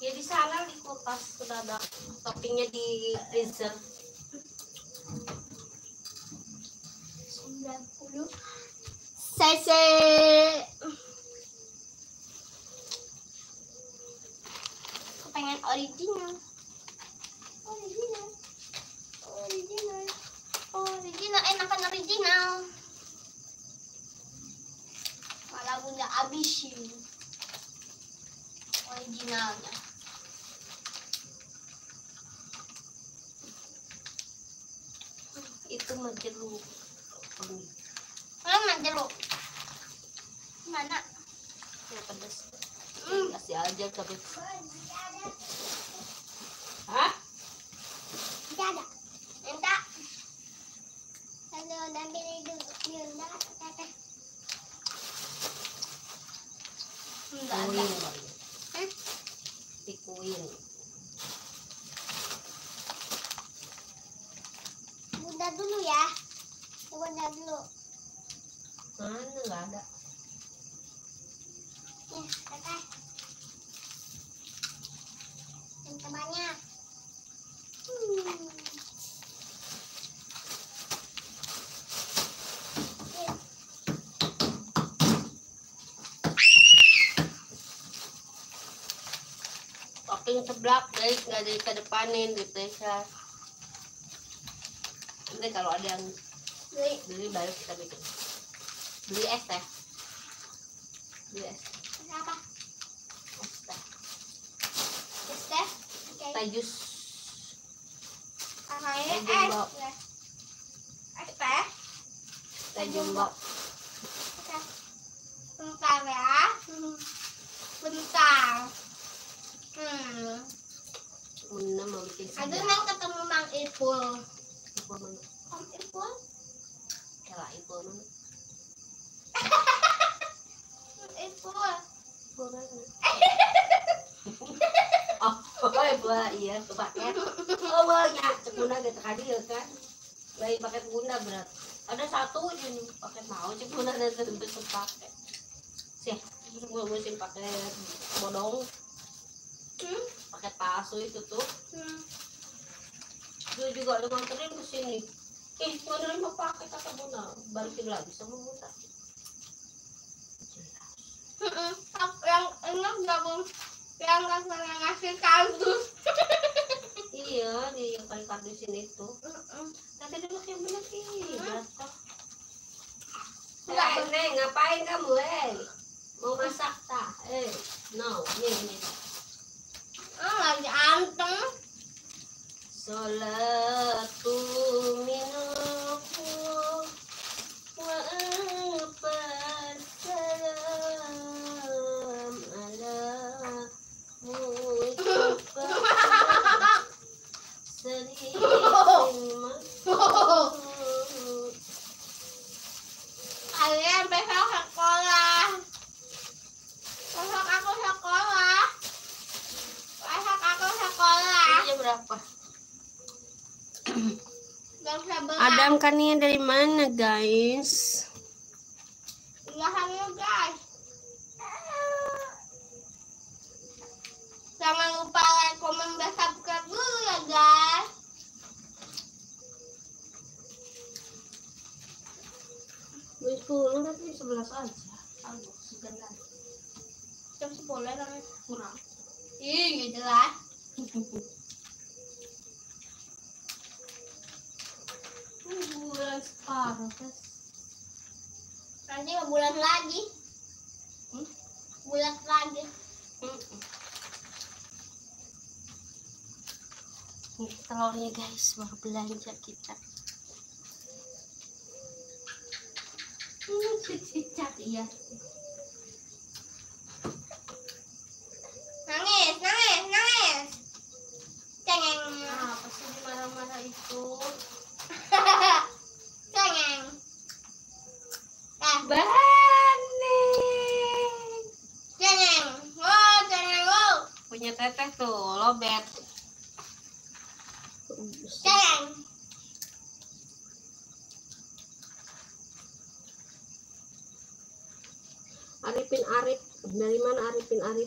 Ya di sana di kulkas sudah ada, toppingnya di freezer. 90 cc. Aku pengen original. Original, enakan original. Malah bunda abisin originalnya. Itu mah jeruk. Mana jeruk? Mana? Ya pedas. Kasih aja tapi. Hah? Tidak ada. Minta. Kalau ambil dulu, Yunda, kata. Enggak ada. Tikuin. Bunda dulu ya. Bunda dulu. Mana nggak ada. Nih, kata. Minta banyak. Topping seblak guys, nggak di kedepanin di pressure. Nanti kalau ada yang beli baru kita bikin. Beli es teh. Beli es. Apa? Es teh. Es teh? Oke. Teh jus. Namanya Teh jumbo. Es teh? Teh jumbo. Oke. Bentar ya. Bentar. Bunda mau bikin Aduh, seblak. Neng ketemu Mang Ipul. Ipul mana? Mang Ipul? Elah Ipul mana? Mang Ipul. Ipul mana? Oh, Ipul iya ke paket. Oh, banyak cek bunda gitu tadi ya kan. Lain paket bunda berat. Ada satu aja nih paket mau cek bunda ada bentuk paket. Sih, terus gue musim paket bodong. Paket palsu itu tuh. Dia juga ada nganterin ke sini. Nganterin mau pakai kata bunda, balikin lagi sama bunda. Yang enak gabung yang ngasih kardus. Iya, di kali kardusin itu. Tadi dulu yang bener sih, datang. Neng, ngapain kamu, mau masak tak? No, nih. Lagi anteng. Salatu minhu wa salam ala Mustafa Sayyidina Kalian besok sekolah. Besok aku sekolah. Jam berapa? Jam 11. Adam kannya dari mana, guys? Iya, guys. Jangan lupa like, komen, dan subscribe dulu ya, guys. Jam 10 nanti 11 aja. Aduh, segan. Jam 10 kan Kurang. Ih, gak jelas. Bulan separuh, guys. Nanti bulan lagi. Bulan lagi. Ini telurnya guys, baru belanja kita. Cicak iya. Nangis. Cengeng. Apa sih marah-marah itu? Cengeng. Bani. Cengeng. Wow, cengeng. Wow. Punya teteh tuh, lobet. Cengeng. Arifin Arif, dari mana Arifin Arif?